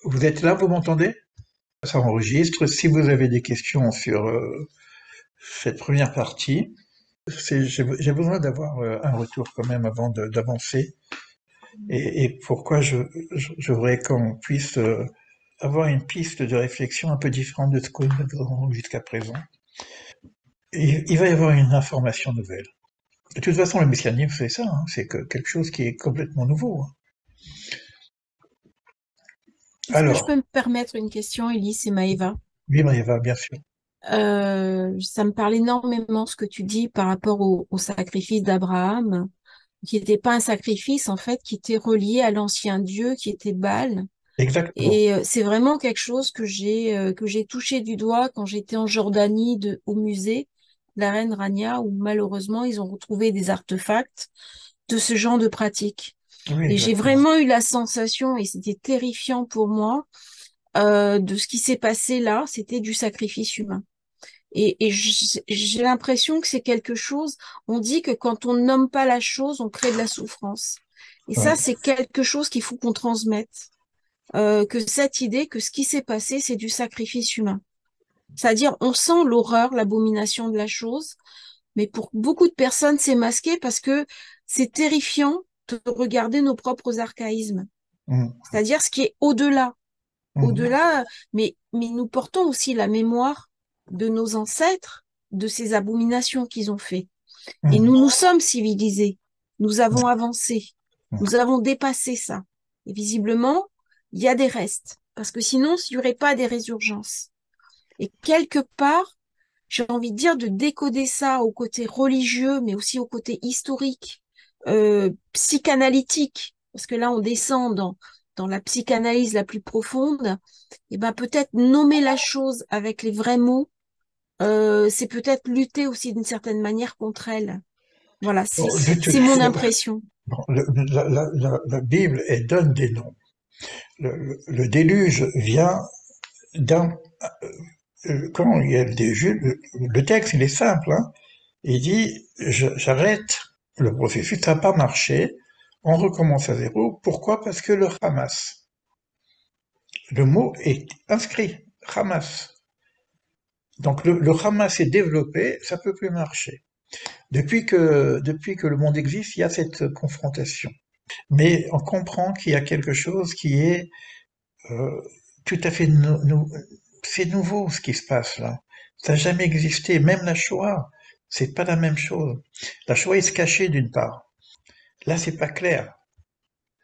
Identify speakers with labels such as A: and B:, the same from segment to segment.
A: Vous êtes là, vous m'entendez? Ça enregistre. Si vous avez des questions sur cette première partie, j'ai besoin d'avoir un retour quand même avant d'avancer. Et pourquoi je voudrais qu'on puisse avoir une piste de réflexion un peu différente de ce que nous avons jusqu'à présent. Il va y avoir une information nouvelle. De toute façon, le messianisme, c'est ça, hein, c'est quelque chose qui est complètement nouveau, hein.
B: Est-ce que je
A: Alors,
B: peux me permettre une question, Elise et Maëva?
A: oui, Maëva, bien sûr.
B: Ça me parle énormément ce que tu dis par rapport au sacrifice d'Abraham, qui n'était pas un sacrifice en fait, qui était relié à l'ancien Dieu, qui était Baal.
A: Exactement.
B: Et c'est vraiment quelque chose que j'ai touché du doigt quand j'étais en Jordanie au musée de la reine Rania, où malheureusement ils ont retrouvé des artefacts de ce genre de pratique.
A: Oui,
B: Et j'ai
A: exactement.
B: vraiment eu la sensation, et c'était terrifiant pour moi, de ce qui s'est passé là, c'était du sacrifice humain. Et j'ai l'impression que c'est quelque chose, on dit que quand on nomme pas la chose, on crée de la souffrance. Et ça,
A: Ouais.
B: c'est quelque chose qu'il faut qu'on transmette. Que cette idée que ce qui s'est passé, c'est du sacrifice humain. C'est-à-dire, on sent l'horreur, l'abomination de la chose, mais pour beaucoup de personnes, c'est masqué parce que c'est terrifiant de regarder nos propres archaïsmes.
A: Mm.
B: C'est-à-dire ce qui est au-delà.
A: Mhm.
B: Au-delà, mais nous portons aussi la mémoire de nos ancêtres, de ces abominations qu'ils ont fait. Et
A: Mhm.
B: nous sommes civilisés. Nous avons
A: Mhm.
B: avancé. Nous avons dépassé ça. Et visiblement, il y a des restes. Parce que sinon, il n'y aurait pas des résurgences. Et quelque part, j'ai envie de dire de décoder ça au côté religieux, mais aussi au côté historique, psychanalytique, parce que là, on descend dans la psychanalyse la plus profonde, et ben peut-être nommer la chose avec les vrais mots, c'est peut-être lutter aussi d'une certaine manière contre elle. Voilà,
A: Bon,
B: c'est mon impression.
A: bon, la Bible, elle donne des noms. Le déluge vient d'un... quand il y a le déluge, le texte, il est simple, hein. Il dit, j'arrête le processus, ça n'a pas marché, on recommence à zéro. Pourquoi? Parce que le Hamas, le mot est inscrit, Hamas. Donc le Hamas est développé, ça peut plus marcher. Depuis que le monde existe, il y a cette confrontation. Mais on comprend qu'il y a quelque chose qui est euh, tout à fait c'est nouveau ce qui se passe là. Ça n'a jamais existé. Même la Shoah, c'est pas la même chose. La Shoah est se cachait d'une part. Là, c'est pas clair.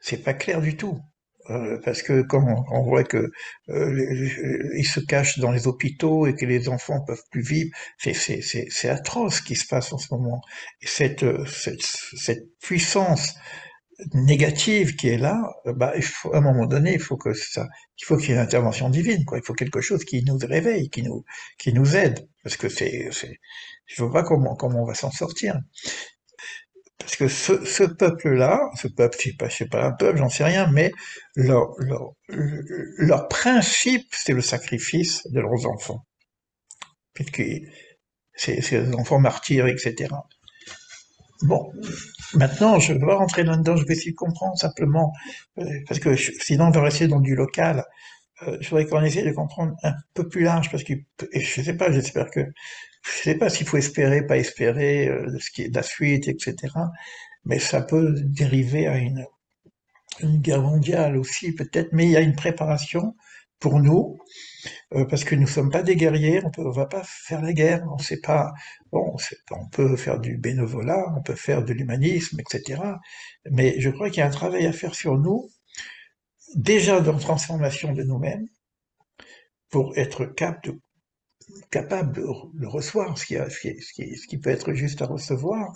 A: C'est pas clair du tout. Parce que quand on voit que ils se cachent dans les hôpitaux et que les enfants peuvent plus vivre, c'est atroce ce qui se passe en ce moment. Et cette puissance négative qui est là, bah, à un moment donné, il faut qu'il y ait une intervention divine, quoi. Il faut quelque chose qui nous réveille, qui nous aide, parce que je vois pas comment on va s'en sortir. Parce que ce peuple-là, ce peuple, je sais pas un peuple, j'en sais rien, mais leur principe, c'est le sacrifice de leurs enfants, puisque c'est des enfants martyrs, etc. Bon, maintenant, je ne vais pas rentrer là-dedans, je vais essayer de comprendre simplement, parce que sinon on va rester dans du local. Je voudrais qu'on essaie de comprendre un peu plus large, parce que et je sais pas, je sais pas s'il faut espérer, pas espérer, de ce qui est de la suite, etc. Mais ça peut dériver à une guerre mondiale aussi, peut-être, mais il y a une préparation pour nous, parce que nous sommes pas des guerriers, on va pas faire la guerre, on sait pas, bon, on peut faire du bénévolat, on peut faire de l'humanisme, etc. Mais je crois qu'il y a un travail à faire sur nous, déjà dans la transformation de nous-mêmes, pour être capable de recevoir ce qui peut être juste à recevoir,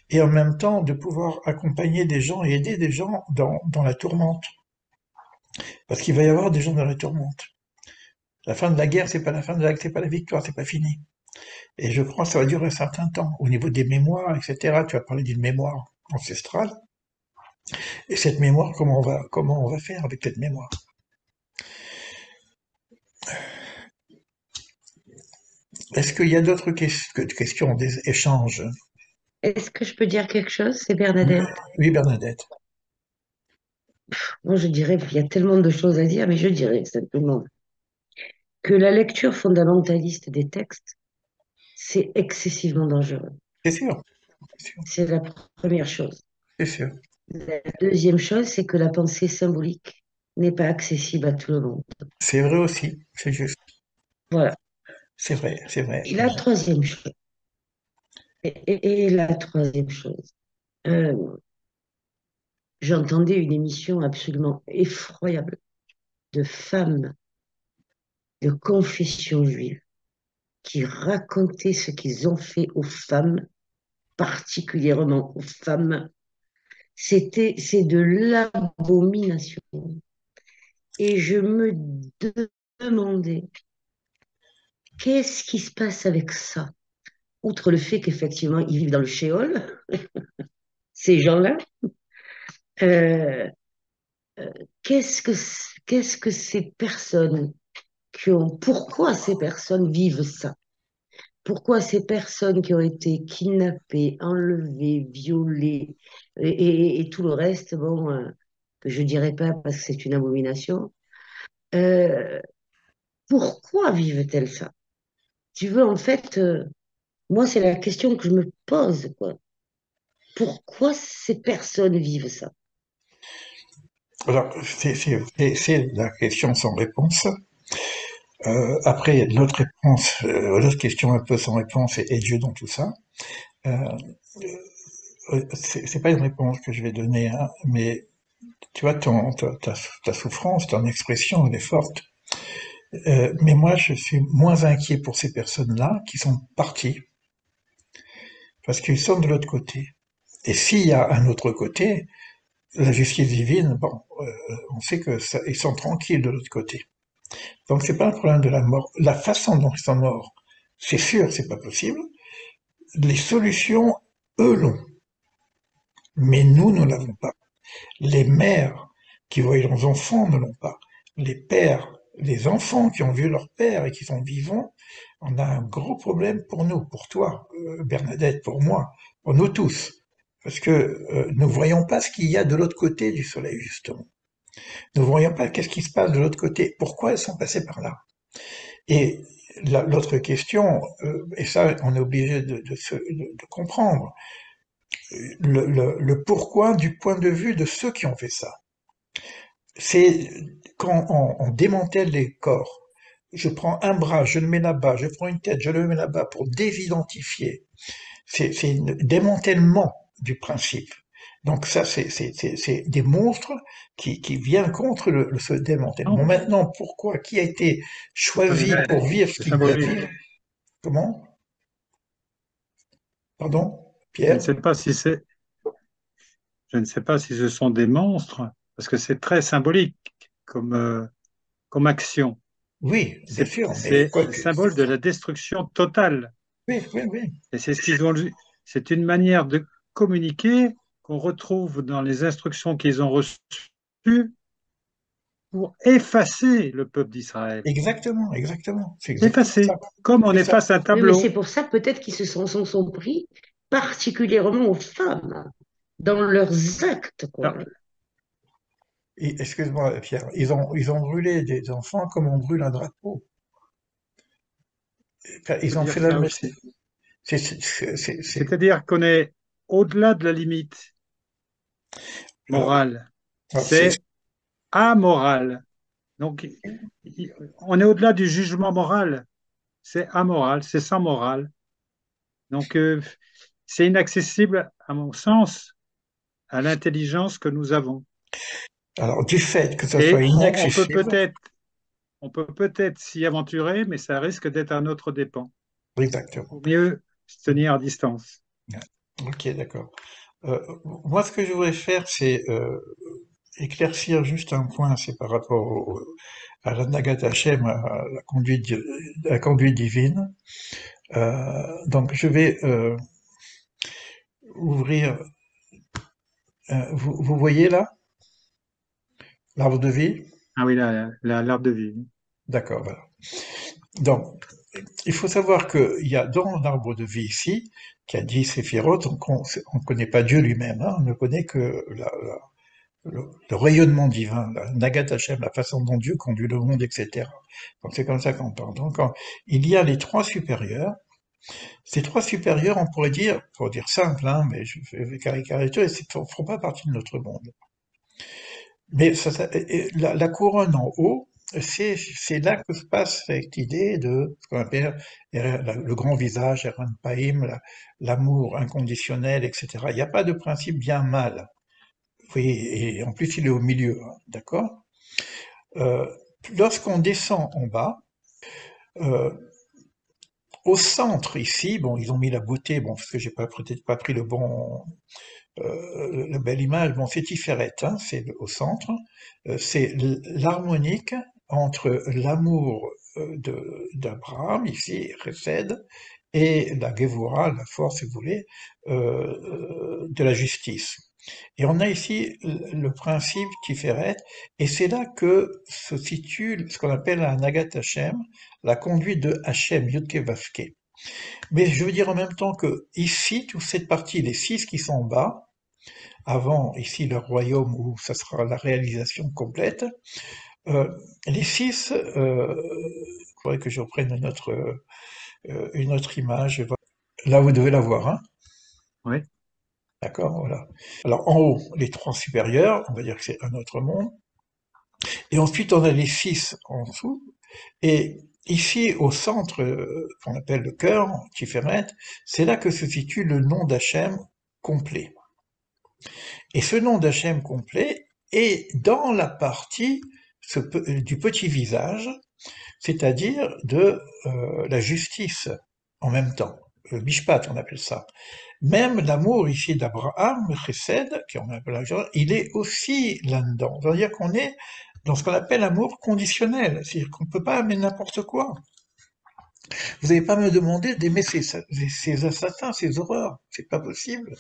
A: et en même temps de pouvoir accompagner des gens et aider des gens dans la tourmente. Parce qu'il va y avoir des gens dans la tourmente. La fin de la guerre, c'est pas la victoire, c'est pas fini. Et je crois que ça va durer un certain temps. Au niveau des mémoires, etc., tu as parlé d'une mémoire ancestrale. Et cette mémoire, comment on va faire avec cette mémoire? Est-ce qu'il y a d'autres questions, des échanges?
C: Est-ce que je peux dire quelque chose? C'est
A: Oui,
C: Bernadette.
A: oui, Bernadette.
C: Moi, je dirais, il y a tellement de choses à dire, mais je dirais simplement que la lecture fondamentaliste des textes, c'est excessivement dangereux.
A: C'est sûr, c'est sûr,
C: C'est la première chose.
A: c'est sûr.
C: La deuxième chose, c'est que la pensée symbolique n'est pas accessible à tout le monde.
A: C'est vrai aussi, c'est juste.
C: Voilà.
A: C'est vrai, c'est vrai.
C: Et la troisième chose, et la troisième chose, euh, j'entendais une émission absolument effroyable de femmes de confession juive qui racontaient ce qu'ils ont fait aux femmes, particulièrement aux femmes. C'est de l'abomination. Et je me demandais, qu'est-ce qui se passe avec ça? Outre le fait qu'effectivement, ils vivent dans le shéol, ces gens-là, euh, qu'est-ce que ces personnes pourquoi ces personnes vivent ça? Pourquoi ces personnes qui ont été kidnappées, enlevées, violées et tout le reste, bon, que je dirais pas parce que c'est une abomination, euh, pourquoi vivent-elles ça? Tu veux, en fait, moi, c'est la question que je me pose, quoi. Pourquoi ces personnes vivent ça?
A: Alors, c'est la question sans réponse. Après, l'autre réponse, l'autre question un peu sans réponse, est Dieu dans tout ça. Euh, c'est pas une réponse que je vais donner, hein, mais tu vois, ta souffrance, ton expression, elle est forte. Mais moi, je suis moins inquiet pour ces personnes-là qui sont parties, parce qu'ils sont de l'autre côté. Et s'il y a un autre côté, la justice divine, bon, on sait que ça, ils sont tranquilles de l'autre côté. Donc c'est pas un problème de la mort. La façon dont ils sont morts, c'est sûr, c'est pas possible. Les solutions, eux l'ont, mais nous, nous l'avons pas. Les mères qui voient leurs enfants ne l'ont pas. Les pères, les enfants qui ont vu leur père et qui sont vivants, on a un gros problème pour nous, pour toi, Bernadette, pour moi, pour nous tous. Parce que nous ne voyons pas ce qu'il y a de l'autre côté du soleil, justement. Nous ne voyons pas qu'est-ce qui se passe de l'autre côté. Pourquoi elles sont passées par là? Et l'autre question, et ça on est obligé de comprendre, le pourquoi du point de vue de ceux qui ont fait ça. C'est quand on démantèle les corps, je prends un bras, je le mets là-bas, je prends une tête, je le mets là-bas pour désidentifier. C'est un démantèlement du principe. Donc ça, c'est des monstres qui viennent contre ce démantèlement.
D: Non,
A: Maintenant, pourquoi? Qui a été choisi
D: c'est
A: pour vivre ce
D: c'est
A: qu'il doit
D: symbolique.
A: vivre? Comment? Pardon?
D: Je ne
A: Pierre?
D: sais pas si c'est, je ne sais pas si ce sont des monstres, parce que c'est très symbolique comme, comme action.
A: Oui, bien sûr, mais
D: C'est
A: quoi
D: le
A: que...
D: symbole de la destruction totale.
A: Oui, oui, oui.
D: Et c'est ce qu'ils ont, c'est une manière de communiquer qu'on retrouve dans les instructions qu'ils ont reçues pour effacer le peuple d'Israël.
A: Exactement, exactement. C'est exactement ça.
D: Effacer, comme on
A: C'est ça.
D: efface un
C: Oui, mais c'est
D: tableau.
C: pour ça peut-être qu'ils sont pris particulièrement aux femmes dans leurs actes, quoi.
D: Alors,
A: Excuse-moi, Pierre, ils ont brûlé des enfants comme on brûle un drapeau. Enfin,
D: on peut
A: ils ont
D: dire
A: fait la
D: ça
A: même...
D: aussi.
A: c'est-
D: C'est-à-dire qu'on est au-delà de la limite
A: alors,
D: morale.
A: alors, c'est-
D: C'est amoral. Donc, on est au-delà du jugement moral. C'est amoral, c'est sans morale. Donc, c'est inaccessible, à mon sens, à l'intelligence que nous avons.
A: alors, du fait que ça soit
D: Et
A: inaccessible,
D: on peut peut-être s'y aventurer, mais ça risque d'être à notre dépens.
A: exactement.
D: Vaut mieux se tenir à distance.
A: Ok, d'accord. Moi, ce que je voudrais faire, c'est éclaircir juste un point, c'est par rapport à la Nagat Hashem, à la conduite divine. Donc, je vais ouvrir. Vous voyez là l'arbre de vie?
D: Ah oui, l'arbre de vie.
A: D'accord, voilà. Donc, il faut savoir qu'il y a dans l'arbre de vie ici, qui a 10 séphirotes, donc on ne connaît pas Dieu lui-même, hein, on ne connaît que le rayonnement divin, la Nagat Hashem, la façon dont Dieu conduit le monde, etc. Donc c'est comme ça qu'on parle. Donc il y a les trois supérieurs. Ces trois supérieurs, on pourrait dire, pour dire simple, hein, mais je vais caricaturer, ils ne font pas partie de notre monde. Mais la couronne en haut, c'est là que se passe cette idée de ce qu'on appelle le grand visage, Eren Paim, l'amour inconditionnel, etc. Il n'y a pas de principe bien-mal. Oui, et en plus il est au milieu, hein, d'accord? Euh, Lorsqu'on descend en bas, euh, au centre ici, bon, ils ont mis la beauté, bon, parce que j'ai peut-être pas pris la belle image, bon, c'est Tiferet, hein, c'est au centre, c'est l'harmonique entre l'amour d'Abraham, ici, Chesed, et la Gevura, la force, si vous voulez, de la justice. Et on a ici le principe Tiferet, et c'est là que se situe ce qu'on appelle un Nagat Hashem, la conduite de Hashem, Yudke Vavke. Mais je veux dire en même temps que ici, toute cette partie, les six qui sont en bas, avant ici le royaume où ça sera la réalisation complète, euh, les six, il faudrait que je reprenne une autre image. Là, vous devez la voir, hein?
D: Oui.
A: D'accord, voilà. Alors en haut, les trois supérieurs, on va dire que c'est un autre monde. Et ensuite, on a les six en dessous. Et ici, au centre, qu'on appelle le cœur, Tiferet, c'est là que se situe le nom d'Hachem complet. Et ce nom d'Hachem complet est dans la partie du petit visage, c'est-à-dire de la justice en même temps. Le Mishpat, on appelle ça. Même l'amour ici d'Abraham, Chesed, qui on appelle la joie, il est aussi là-dedans. C'est-à-dire qu'on est dans ce qu'on appelle l'amour conditionnel. C'est-à-dire qu'on ne peut pas aimer n'importe quoi. Vous n'allez pas me demander d'aimer ces assassins, ces horreurs. C'est pas possible.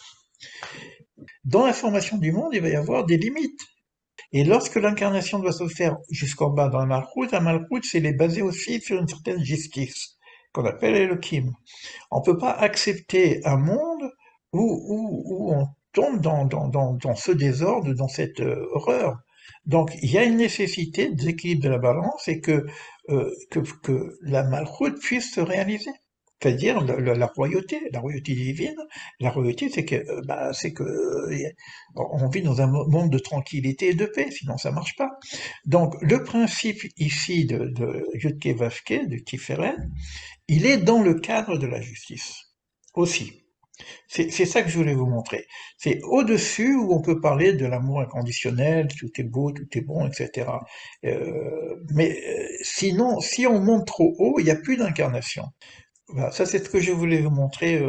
A: Dans la formation du monde, il va y avoir des limites. Et lorsque l'incarnation doit se faire jusqu'en bas dans la Malchut, c'est basé aussi sur une certaine justice, qu'on appelle Elohim. On ne peut pas accepter un monde où on tombe dans ce désordre, dans cette horreur. Donc il y a une nécessité d'équilibre de la balance et que la Malchut puisse se réaliser. C'est-à-dire la royauté divine. La royauté, on vit dans un monde de tranquillité et de paix, sinon ça marche pas. Donc le principe ici de Yudke Vavke, de Tiferet, il est dans le cadre de la justice aussi. C'est ça que je voulais vous montrer. C'est au-dessus où on peut parler de l'amour inconditionnel, tout est beau, tout est bon, etc. Sinon, si on monte trop haut, il n'y a plus d'incarnation. Voilà, ça c'est ce que je voulais vous montrer,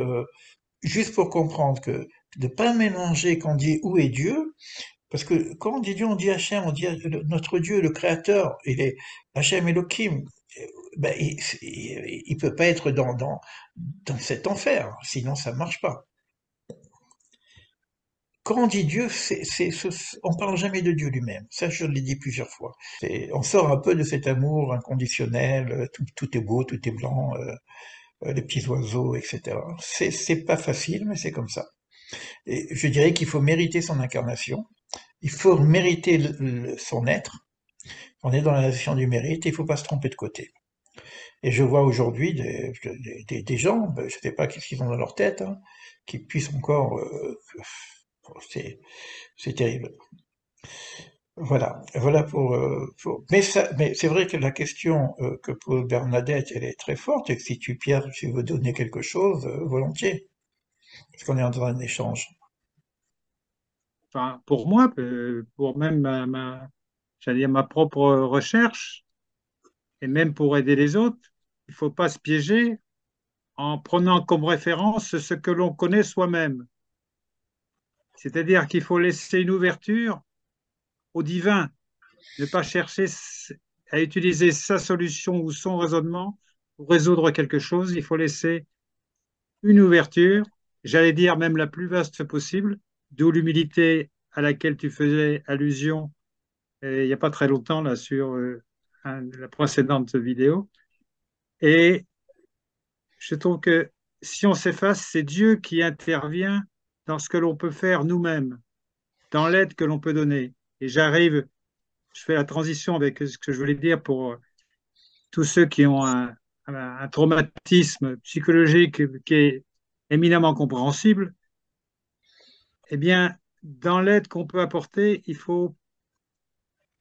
A: juste pour comprendre que de ne pas mélanger quand on dit où est Dieu, parce que quand on dit Dieu, on dit Hachem, on dit notre Dieu, le Créateur, il est Hachem Elohim. Ben, il peut pas être dans cet enfer, sinon ça marche pas. Quand on dit Dieu, on parle jamais de Dieu lui-même. Ça, je l'ai dit plusieurs fois. On sort un peu de cet amour inconditionnel, tout est beau, tout est blanc, les petits oiseaux, etc. C'est pas facile, mais c'est comme ça. Et je dirais qu'il faut mériter son incarnation, il faut mériter son être. On est dans la nation du mérite, et il faut pas se tromper de côté. Et je vois aujourd'hui des gens, ben, je ne sais pas qu'est-ce qu'ils ont dans leur tête, hein, qui puissent encore... c'est terrible. Voilà Mais c'est vrai que la question que pose Bernadette, elle est très forte, et que si Pierre, tu veux donner quelque chose, volontiers, parce qu'on est dans un échange.
D: Enfin, pour moi, pour même j'allais dire ma propre recherche, et même pour aider les autres, il ne faut pas se piéger en prenant comme référence ce que l'on connaît soi-même. C'est-à-dire qu'il faut laisser une ouverture au divin, ne pas chercher à utiliser sa solution ou son raisonnement pour résoudre quelque chose. Il faut laisser une ouverture, j'allais dire même la plus vaste possible, d'où l'humilité à laquelle tu faisais allusion il n'y a pas très longtemps là sur la précédente vidéo. Et je trouve que si on s'efface, c'est Dieu qui intervient dans ce que l'on peut faire nous-mêmes, dans l'aide que l'on peut donner. Et j'arrive, je fais la transition avec ce que je voulais dire pour tous ceux qui ont un traumatisme psychologique qui est éminemment compréhensible. Eh bien, dans l'aide qu'on peut apporter, il faut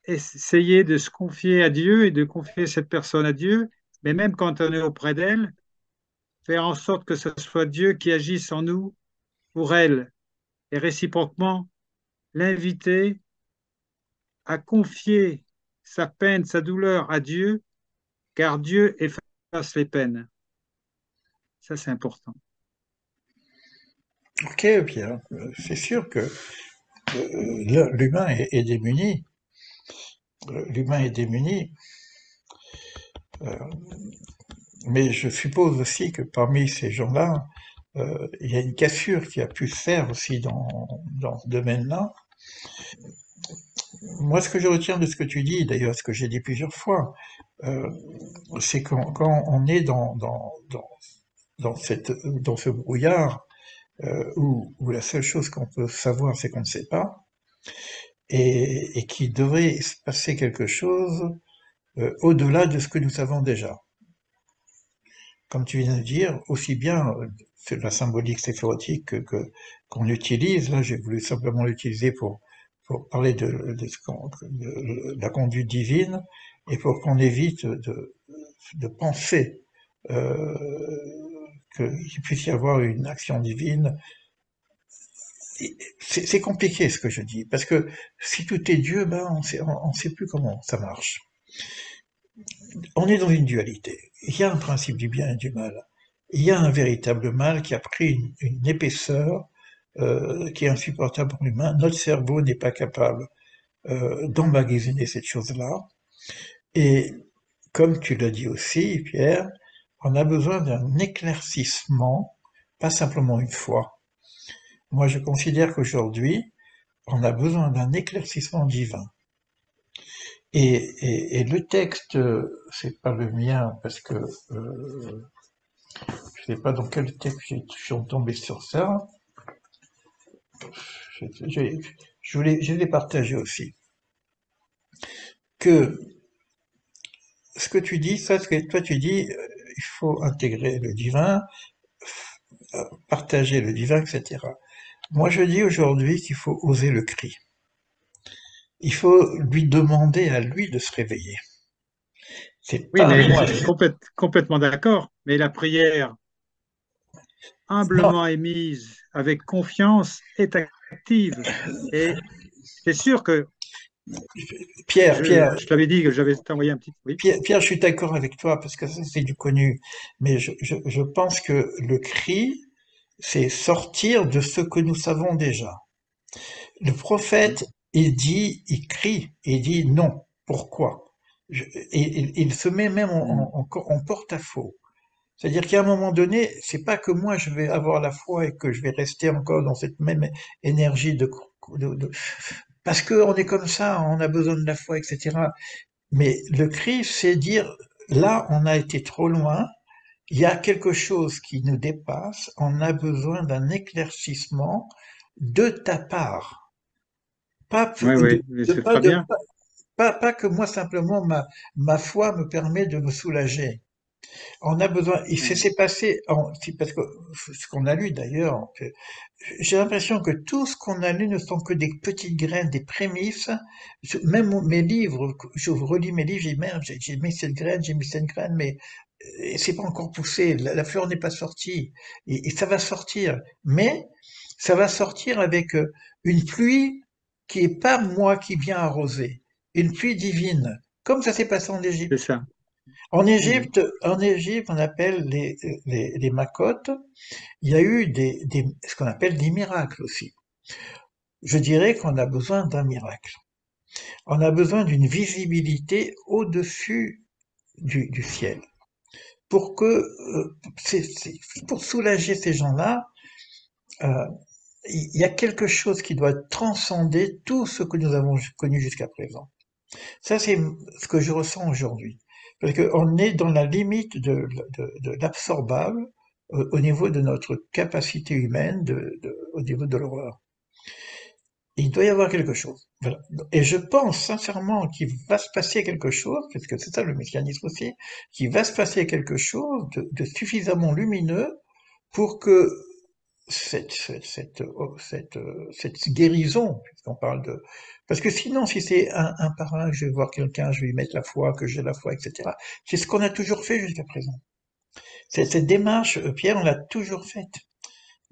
D: essayer de se confier à Dieu et de confier cette personne à Dieu, mais même quand on est auprès d'elle, faire en sorte que ce soit Dieu qui agisse en nous pour elle et réciproquement l'inviter à confier sa peine, sa douleur à Dieu, car Dieu efface les peines. Ça, c'est important.
A: Ok, Pierre, c'est sûr que l'humain est démuni. L'humain est démuni, euh, mais je suppose aussi que parmi ces gens-là, il y a une cassure qui a pu se faire aussi dans ce domaine-là. Moi, ce que je retiens de ce que tu dis, d'ailleurs, ce que j'ai dit plusieurs fois, euh, c'est quand on est dans ce brouillard où la seule chose qu'on peut savoir, c'est qu'on ne sait pas, et qu'il devrait se passer quelque chose au-delà de ce que nous savons déjà. Comme tu viens de dire, aussi bien c'est la symbolique séphirotique qu'on utilise, là j'ai voulu simplement l'utiliser pour parler de la conduite divine et pour qu'on évite de penser euh, qu'il puisse y avoir une action divine. C'est compliqué ce que je dis, parce que si tout est Dieu, ben on sait plus comment ça marche. On est dans une dualité. Il y a un principe du bien et du mal. Il y a un véritable mal qui a pris une épaisseur qui est insupportable pour l'humain. Notre cerveau n'est pas capable d'emmagasiner cette chose-là. Et comme tu l'as dit aussi, Pierre, on a besoin d'un éclaircissement, pas simplement une fois. Moi, je considère qu'aujourd'hui, on a besoin d'un éclaircissement divin. Et le texte, c'est pas le mien parce que je sais pas dans quel texte je suis tombé sur ça. Je l'ai partagé aussi. Que ce que tu dis, ça, ce que toi tu dis, il faut intégrer le divin, partager le divin, etc. Moi, je dis aujourd'hui qu'il faut oser le cri. Il faut lui demander à lui de se réveiller. C'est
D: Oui,
A: pas à
D: mais
A: moi.
D: je suis complètement d'accord. Mais la prière
A: Non,
D: humblement émise avec confiance est active. Et c'est sûr que
A: Pierre,
D: je t'avais dit que j'avais envoyé un petit. Oui,
A: Pierre, je suis d'accord avec toi parce que ça c'est du connu, mais je pense que le cri, c'est sortir de ce que nous savons déjà. Le
D: oui,
A: prophète, il dit, il crie, il dit non. Pourquoi? Et il se met même en porte-à-faux. C'est-à-dire qu'à un moment donné, c'est pas que moi je vais avoir la foi et que je vais rester encore dans cette même énergie parce qu'on est comme ça, on a besoin de la foi, etc. Mais le cri, c'est dire, là, on a été trop loin, il y a quelque chose qui nous dépasse, on a besoin d'un éclaircissement de ta part. Pas,
D: oui, oui, mais c'est très bien.
A: pas que moi simplement ma foi me permet de me soulager. On a besoin, et
D: Oui,
A: c'est passé, parce que ce qu'on a lu d'ailleurs, j'ai l'impression que tout ce qu'on a lu ne sont que des petites graines, des prémices. Même mes livres, je relis mes livres, j'ai merde, j'ai mis cette graine, j'ai mis cette graine, mais c'est pas encore poussé, la fleur n'est pas sortie, et ça va sortir. Mais ça va sortir avec une pluie qui est pas moi qui viens arroser, une pluie divine, comme ça s'est passé en
D: c'est
A: Égypte.
D: ça. Oui,
A: En Égypte, on appelle les Makotes. Il y a eu ce qu'on appelle des miracles aussi. Je dirais qu'on a besoin d'un miracle. On a besoin d'une visibilité au-dessus du ciel. Pour que, pour soulager ces gens-là, euh, il y a quelque chose qui doit transcender tout ce que nous avons connu jusqu'à présent. Ça, c'est ce que je ressens aujourd'hui. Parce qu'on est dans la limite de l'absorbable au niveau de notre capacité humaine, au niveau de l'horreur. Il doit y avoir quelque chose. Voilà. Et je pense sincèrement qu'il va se passer quelque chose, parce que c'est ça le mécanisme aussi, qu'il va se passer quelque chose de suffisamment lumineux pour que cette guérison, puisqu'on parle de... Parce que sinon, si c'est un par un, que je vais voir quelqu'un, je vais lui mettre la foi, que j'ai la foi, etc., c'est ce qu'on a toujours fait jusqu'à présent. Cette démarche, Pierre, on l'a toujours faite.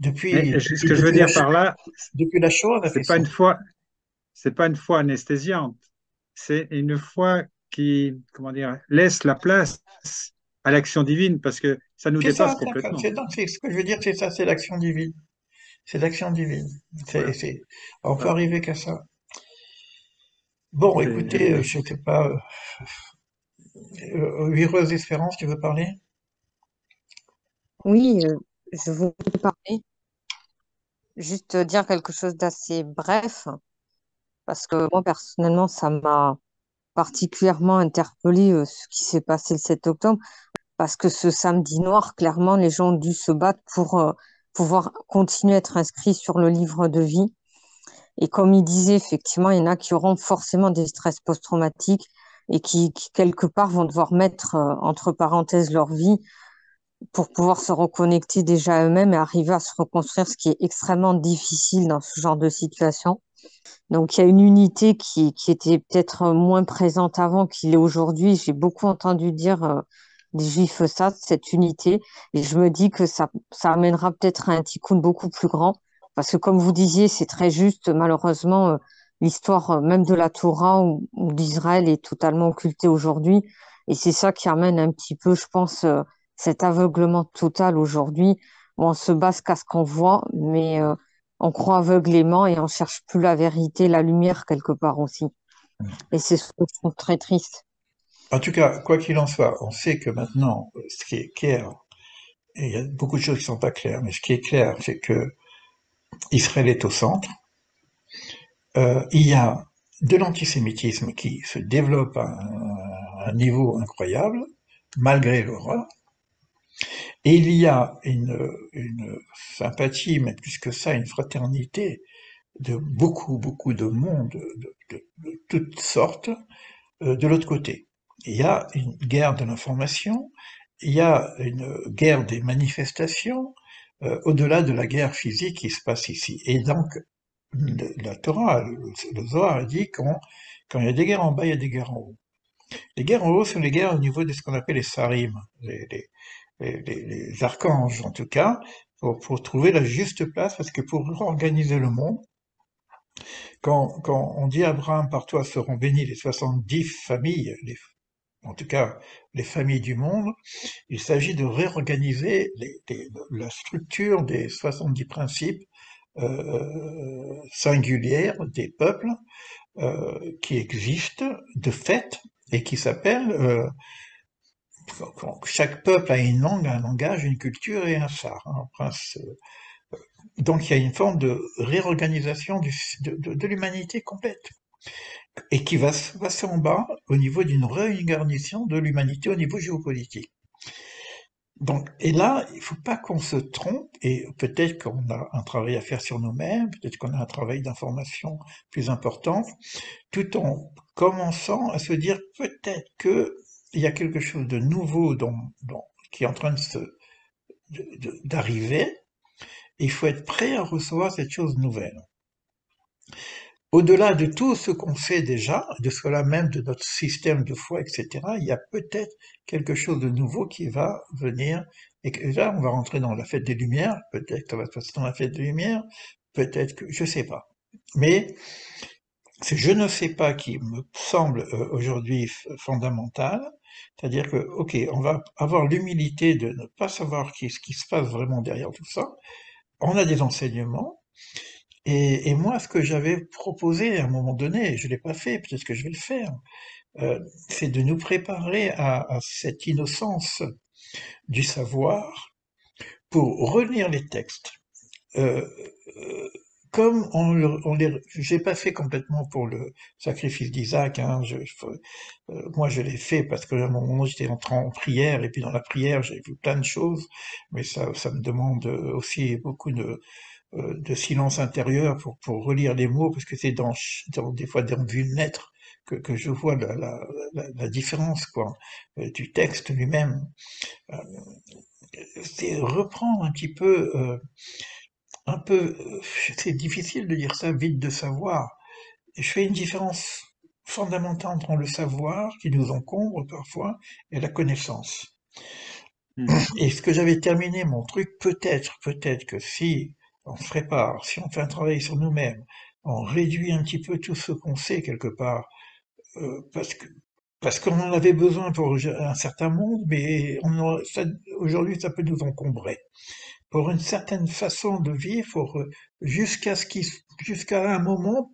D: Mais
A: Depuis,
D: ce
A: depuis,
D: que je veux
A: depuis, la,
D: dire par là,
A: depuis la Shoah, on a fait
D: c'est pas
A: ça.
D: une foi, c'est pas une foi anesthésiante. C'est une foi qui, comment dire, laisse la place à l'action divine parce que ça nous
A: C'est
D: dépasse
A: ça,
D: complètement.
A: c'est ce que je veux dire, c'est ça, c'est l'action divine. C'est l'action divine.
D: Voilà.
A: On peut
D: Voilà.
A: arriver qu'à ça. Bon, écoutez,
D: C'est-
A: je sais pas, Heureuse Espérance, tu veux parler?
E: Oui, je voulais parler, juste dire quelque chose d'assez bref, parce que moi, personnellement, ça m'a particulièrement interpellé ce qui s'est passé le 7 octobre, parce que ce samedi noir, clairement, les gens ont dû se battre pour pouvoir continuer à être inscrits sur le livre de vie. Et comme il disait, effectivement, il y en a qui auront forcément des stress post-traumatiques et qui, quelque part, vont devoir mettre entre parenthèses leur vie pour pouvoir se reconnecter déjà à eux-mêmes et arriver à se reconstruire, ce qui est extrêmement difficile dans ce genre de situation. Donc, il y a une unité qui était peut-être moins présente avant qu'il est aujourd'hui. J'ai beaucoup entendu dire des Juifs ça, cette unité, et je me dis que ça amènera peut-être à un tikkun beaucoup plus grand, parce que comme vous disiez, c'est très juste, malheureusement, l'histoire même de la Torah ou d'Israël est totalement occultée aujourd'hui, et c'est ça qui amène un petit peu, je pense, cet aveuglement total aujourd'hui, où on se base qu'à ce qu'on voit, mais on croit aveuglément et on cherche plus la vérité, la lumière quelque part aussi. Et c'est ce que je trouve très triste.
A: En tout cas, quoi qu'il en soit, on sait que maintenant, ce qui est clair, et il y a beaucoup de choses qui sont pas claires, mais ce qui est clair, c'est que Israël est au centre. Il y a de l'antisémitisme qui se développe à un niveau incroyable, malgré l'horreur. Et il y a une sympathie, mais plus que ça, une fraternité de beaucoup de monde, de toutes sortes, de l'autre côté. Il y a une guerre de l'information, il y a une guerre des manifestations, au-delà de la guerre physique qui se passe ici. Et donc, la Torah, le Zohar dit quand il y a des guerres en bas, il y a des guerres en haut. Les guerres en haut sont les guerres au niveau de ce qu'on appelle les sarim, les archanges en tout cas, pour trouver la juste place, parce que pour organiser le monde, quand on dit à Abraham, par toi seront bénies les 70 familles, en tout cas les familles du monde, il s'agit de réorganiser la structure des 70 principes singulières des peuples qui existent de fait et qui s'appellent chaque peuple a une langue, un langage, une culture et un phare. Hein, donc il y a une forme de réorganisation de l'humanité complète et qui va se passer en bas au niveau d'une réorganisation de l'humanité au niveau géopolitique. Donc, et là, il ne faut pas qu'on se trompe, et peut-être qu'on a un travail à faire sur nous-mêmes, peut-être qu'on a un travail d'information plus important, tout en commençant à se dire peut-être que il y a quelque chose de nouveau qui est en train d'arriver. Il faut être prêt à recevoir cette chose nouvelle. Au-delà de tout ce qu'on sait déjà, de cela même, de notre système de foi, etc., il y a peut-être quelque chose de nouveau qui va venir. Et que là, on va rentrer dans la fête des Lumières. Peut-être que ça va se passer dans la fête des Lumières. Peut-être que, je sais pas. Mais c'est je ne sais pas qui me semble aujourd'hui fondamental. C'est-à-dire que, ok, on va avoir l'humilité de ne pas savoir ce qui se passe vraiment derrière tout ça. On a des enseignements. Et moi, ce que j'avais proposé à un moment donné, je l'ai pas fait, peut-être que je vais le faire, c'est de nous préparer à cette innocence du savoir pour relire les textes. Euh, euh, comme j'ai pas fait complètement pour le sacrifice d'Isaac, hein, moi je l'ai fait parce que à un moment j'étais entré en prière et puis dans la prière j'ai vu plein de choses, mais ça me demande aussi beaucoup de silence intérieur pour relire les mots, parce que c'est des fois dans une lettre que je vois la différence, quoi, du texte lui-même. Euh, c'est reprendre un peu, c'est difficile de dire ça, vite de savoir. Je fais une différence fondamentale entre le savoir, qui nous encombre parfois, et la connaissance.
D: Mhm.
A: Et ce que j'avais terminé mon truc, peut-être que si on se prépare, si on fait un travail sur nous-mêmes, on réduit un petit peu tout ce qu'on sait quelque part, parce que parce qu'on en avait besoin pour un certain monde, mais aujourd'hui ça peut nous encombrer. Pour une certaine façon de vivre, jusqu'à un moment,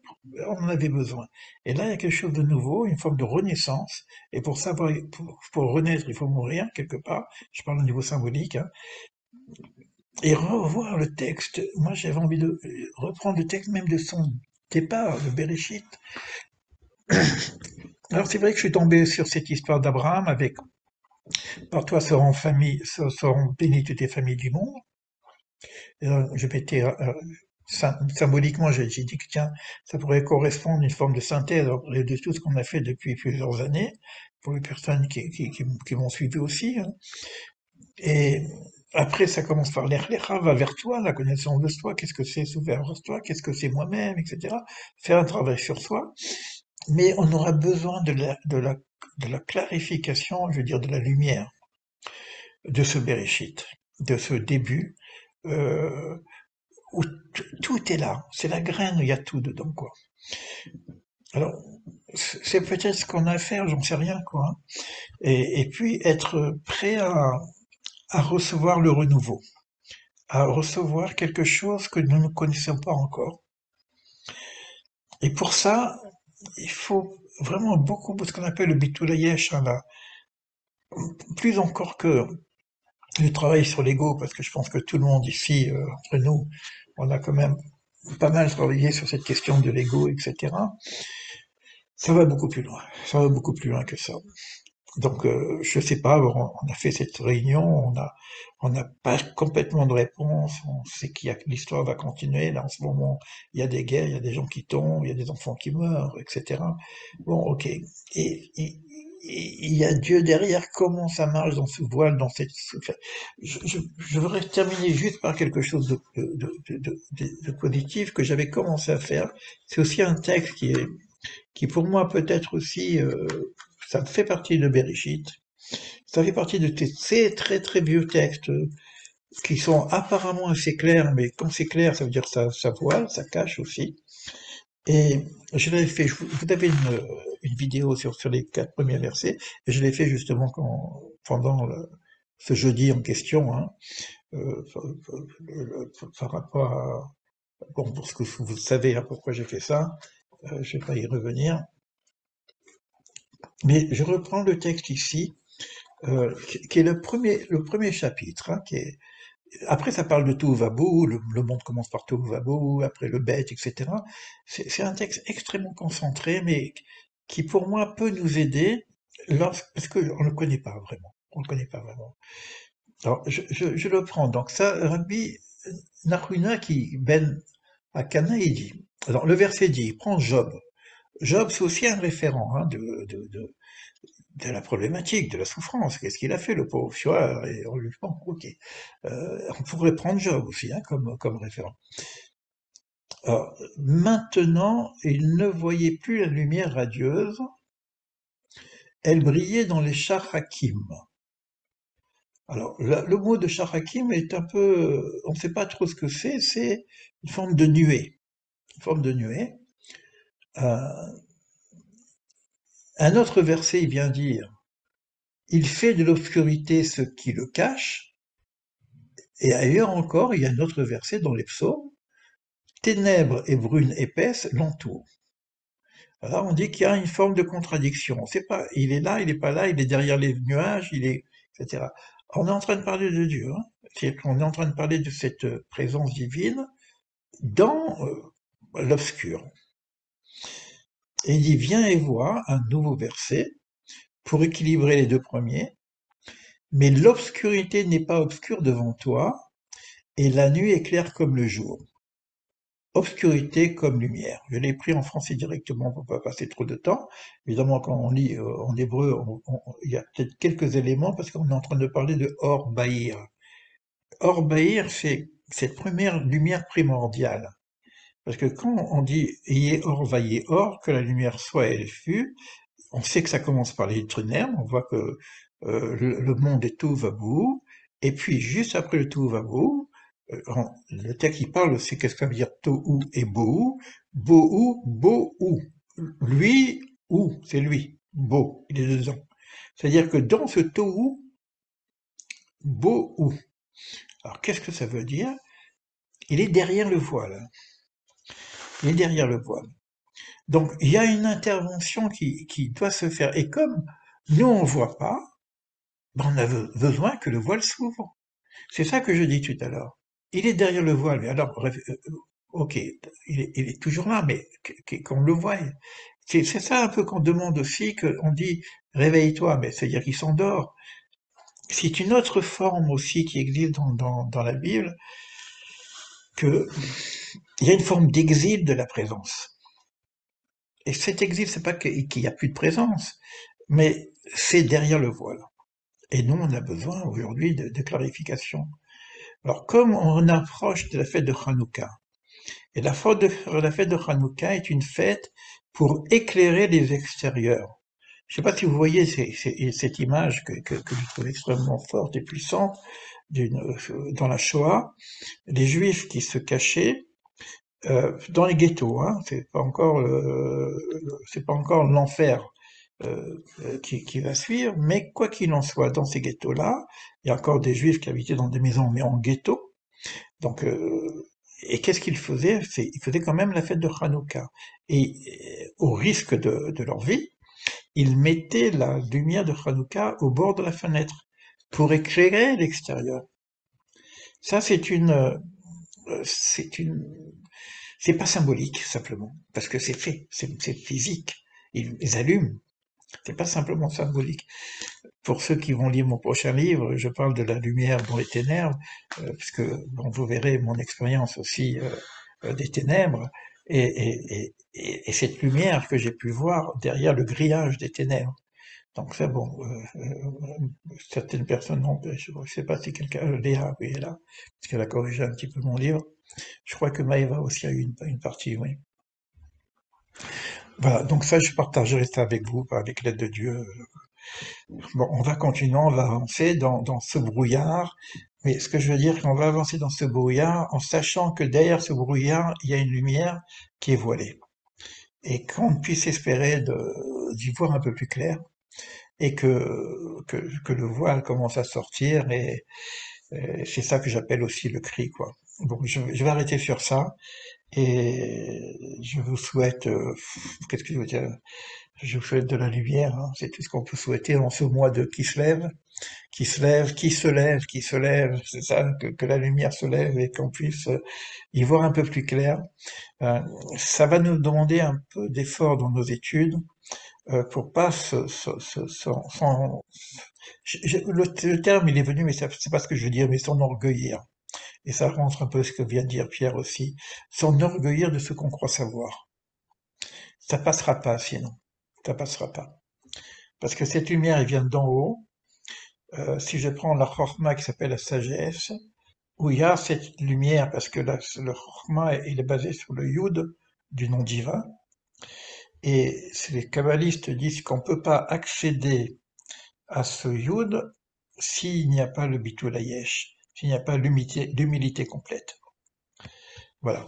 A: on en avait besoin. Et là, il y a quelque chose de nouveau, une forme de renaissance. Et pour renaître, il faut mourir quelque part. Je parle au niveau symbolique, hein. Et revoir le texte. Moi, j'avais envie de reprendre le texte même de son départ, de Bereshit. Alors, c'est vrai que je suis tombé sur cette histoire d'Abraham avec par toi seront bénies toutes les familles du monde. Je m'étais symboliquement, j'ai dit que tiens, ça pourrait correspondre à une forme de synthèse de tout ce qu'on a fait depuis plusieurs années, pour les personnes qui m'ont suivi aussi, hein. Et après, ça commence par l'Erlecha, va vers toi, la connaissance de soi, qu'est-ce que c'est s'ouvrir vers toi, qu'est-ce que c'est moi-même, etc. Faire un travail sur soi. Mais on aura besoin de la clarification, je veux dire, de la lumière de ce Bereshit, de ce début, euh, où tout est là. C'est la graine, il y a tout dedans, quoi. Alors, c'est peut-être ce qu'on a à faire, j'en sais rien, quoi, hein. Et puis être prêt à recevoir le renouveau, à recevoir quelque chose que nous ne connaissons pas encore. Et pour ça, il faut vraiment beaucoup ce qu'on appelle le bitulayesh, hein, là. Plus encore que le travail sur l'ego, parce que je pense que tout le monde ici, entre nous, on a quand même pas mal travaillé sur cette question de l'ego, etc. Ça va beaucoup plus loin. Ça va beaucoup plus loin que ça. Donc, je sais pas, on a fait cette réunion, on n'a pas complètement de réponse, on sait l'histoire va continuer, là en ce moment, il y a des guerres, il y a des gens qui tombent, il y a des enfants qui meurent, etc. Bon, ok. Il y a Dieu derrière, comment ça marche dans ce voile, dans cette... Je voudrais terminer juste par quelque chose de positif que j'avais commencé à faire. C'est aussi un texte qui pour moi peut être aussi, ça fait partie de Bereshit, ça fait partie de ces très très vieux textes qui sont apparemment assez clairs, mais quand c'est clair, ça veut dire que ça voile, ça cache aussi. Et je l'avais fait, vous avez une vidéo sur les 4 premiers versets, et je l'ai fait justement pendant ce jeudi en question, hein, par rapport à, bon, pour ce que vous savez, hein, pourquoi j'ai fait ça, je vais pas y revenir. Mais je reprends le texte ici, qui est le premier chapitre, hein, après ça parle de Tohu Vabou, le monde commence par Tohu Vabou, après le bête, etc. C'est un texte extrêmement concentré, mais qui pour moi peut nous aider, parce qu'on ne le connaît pas vraiment. On le connaît pas vraiment. Alors, je le prends. Donc ça, Rabbi Nachuna qui ben à Cana, il dit, alors le verset dit, il prend Job. Job, c'est aussi un référent, hein, de la problématique, de la souffrance. Qu'est-ce qu'il a fait, le pauvre? Tu vois, et on lui dit, bon, ok. On pourrait prendre Job aussi, hein, comme référent. Alors, maintenant, il ne voyait plus la lumière radieuse, elle brillait dans les Sharakim. Alors, le mot de Sharakim est un peu, on ne sait pas trop ce que c'est une forme de nuée. Une forme de nuée. Un autre verset, il vient dire, il fait de l'obscurité ce qui le cache, et ailleurs encore, il y a un autre verset dans les psaumes, ténèbres et brunes épaisses l'entourent. Alors on dit qu'il y a une forme de contradiction. On ne sait pas, il est là, il n'est pas là, il est derrière les nuages, etc. On est en train de parler de Dieu, hein. On est en train de parler de cette présence divine dans l'obscur. Et il dit, viens et vois un nouveau verset pour équilibrer les 2 premiers. Mais l'obscurité n'est pas obscure devant toi, et la nuit est claire comme le jour. obscurité comme lumière. Je l'ai pris en français directement pour pas passer trop de temps. Évidemment, quand on lit en hébreu, il y a peut-être quelques éléments parce qu'on est en train de parler de Or Bahir. Or Bahir, c'est cette première lumière primordiale. Parce que quand on dit Yé Or Vayé Or, que la lumière soit et elle fut, on sait que ça commence par les ténèbres, on voit que le monde est tout va bout, et puis juste après le tout va bout, le texte qui parle, c'est qu'est-ce que ça veut dire tohu et bohu, bohu, bohu. Lui, ou, c'est lui, bo, il est dedans. C'est-à-dire que dans ce tohu, bohu. Alors qu'est-ce que ça veut dire? Il est derrière le voile. Il est derrière le voile. Donc il y a une intervention qui doit se faire. Et comme nous on ne voit pas, ben, on a besoin que le voile s'ouvre. C'est ça que je dis tout à l'heure. Il est derrière le voile, mais alors, ok, il est toujours là, mais qu'on le voie. C'est ça un peu qu'on demande aussi, qu'on dit réveille-toi, mais c'est-à-dire qu'il s'endort. C'est une autre forme aussi qui existe dans la Bible, que il y a une forme d'exil de la présence. Et cet exil, c'est pas qu'il n'y a plus de présence, mais c'est derrière le voile. Et nous, on a besoin aujourd'hui de clarification. Alors, comme on approche de la fête de Hanouka, et la fête de Hanouka est une fête pour éclairer les extérieurs. Je ne sais pas si vous voyez cette image que je trouve extrêmement forte et puissante dans la Shoah, les Juifs qui se cachaient dans les ghettos. Hein, c'est pas encore l'enfer qui va suivre, mais quoi qu'il en soit, dans ces ghettos-là, il y a encore des Juifs qui habitaient dans des maisons, mais en ghetto. Donc, et qu'est-ce qu'ils faisaient? Ils faisaient quand même la fête de Hanouka. Et au risque de leur vie, ils mettaient la lumière de Hanouka au bord de la fenêtre pour éclairer l'extérieur. Ça, c'est pas symbolique simplement, parce que c'est fait, c'est physique. Ils allument. C'est pas simplement symbolique. Pour ceux qui vont lire mon prochain livre, je parle de la lumière dans les ténèbres, puisque bon, vous verrez mon expérience aussi des ténèbres, et cette lumière que j'ai pu voir derrière le grillage des ténèbres. Donc ça, bon, certaines personnes non, je ne sais pas si quelqu'un, Léa, oui, est là, parce qu'elle a corrigé un petit peu mon livre. Je crois que Maëva aussi a eu une partie, oui. Voilà, donc ça, je partagerai ça avec vous, avec l'aide de Dieu. Bon, on va continuer, on va avancer dans ce brouillard, mais ce que je veux dire, c'est qu'on va avancer dans ce brouillard en sachant que derrière ce brouillard, il y a une lumière qui est voilée. Et qu'on puisse espérer d'y voir un peu plus clair, et que le voile commence à sortir, et c'est ça que j'appelle aussi le cri, quoi. Bon, je vais arrêter sur ça, et je vous souhaite, qu'est-ce que je veux dire? Je vous souhaite de la lumière, hein. C'est tout ce qu'on peut souhaiter en ce mois de qui se lève, qui se lève, qui se lève, qui se lève. C'est ça, que la lumière se lève et qu'on puisse y voir un peu plus clair. Euh, Ça va nous demander un peu d'effort dans nos études pour pas le terme il est venu, mais c'est pas ce que je veux dire, mais s'enorgueillir. Et ça rentre un peu ce que vient de dire Pierre aussi. S'enorgueillir de ce qu'on croit savoir. Ça passera pas sinon. Ça passera pas. Parce que cette lumière, elle vient d'en haut. Si je prends la chorma qui s'appelle la sagesse, où il y a cette lumière, parce que le chorma il est basé sur le yud du nom divin, et les kabbalistes disent qu'on ne peut pas accéder à ce yud s'il n'y a pas le bitul hayesh, s'il n'y a pas l'humilité complète. Voilà.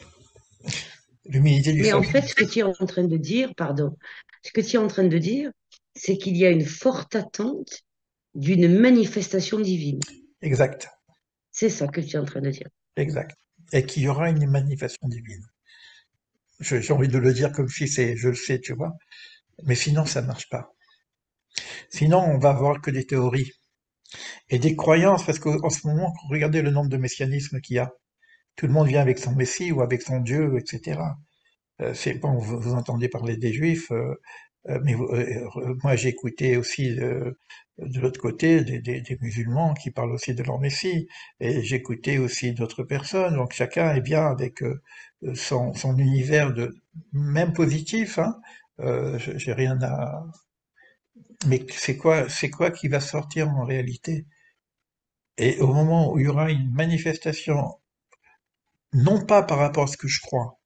A: L'humilité du
C: Mais en
A: sage.
C: fait, ce que tu es en train de dire, pardon, ce que tu es en train de dire, c'est qu'il y a une forte attente d'une manifestation divine.
A: Exact,
C: C'est ça que tu es en train de dire.
A: exact. Et qu'il y aura une manifestation divine. J'ai envie de le dire comme si je le sais, tu vois. Mais sinon, ça ne marche pas. Sinon, on va avoir que des théories et des croyances, parce qu'en ce moment, regardez le nombre de messianismes qu'il y a. Tout le monde vient avec son Messie ou avec son Dieu, etc. C'est bon, vous entendez parler des Juifs, Moi, j'ai écouté aussi de l'autre côté des musulmans qui parlent aussi de leur Messie, et j'écoutais aussi d'autres personnes. Donc chacun est bien avec son univers même positif. Hein. J'ai rien à. Mais c'est quoi qui va sortir en réalité? Et au moment où il y aura une manifestation, non pas par rapport à ce que je crois,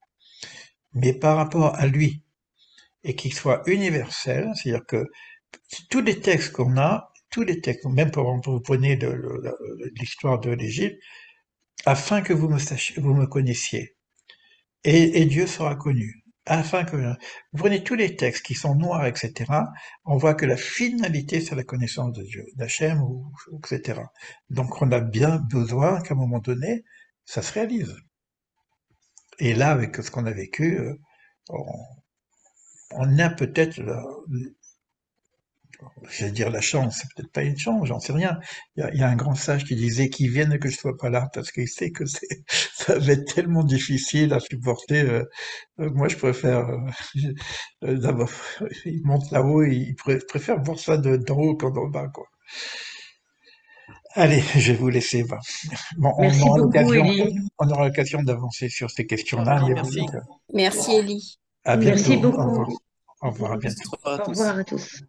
A: mais par rapport à lui, et qu'il soit universel, c'est-à-dire que tous les textes qu'on a, tous les textes, même par exemple, vous prenez l'histoire de l'Égypte, afin que vous me sachiez, vous me connaissiez, et Dieu sera connu. Afin que vous prenez tous les textes qui sont noirs, etc., on voit que la finalité, c'est la connaissance de Dieu, d'Hachem, etc. Donc on a bien besoin qu'à un moment donné, ça se réalise. Et là, avec ce qu'on a vécu, on, on a peut-être j'allais dire la chance, c'est peut-être pas une chance, j'en sais rien. Il y a un grand sage qui disait qu'il vienne que je sois pas là parce qu'il sait que ça va être tellement difficile à supporter. Moi, je préfère d'abord, il monte là-haut, il préfère voir ça d'en haut qu'en bas, quoi. Allez, je vais vous laisser. Bon,
C: Merci beaucoup, Elie.
A: on aura l'occasion d'avancer sur ces questions-là.
B: Merci, Elie.
A: À
C: Merci
A: bientôt.
C: beaucoup.
A: Au revoir, à
B: Bonne
A: bientôt.
B: soirée à
C: Au
B: tous.
C: revoir à tous.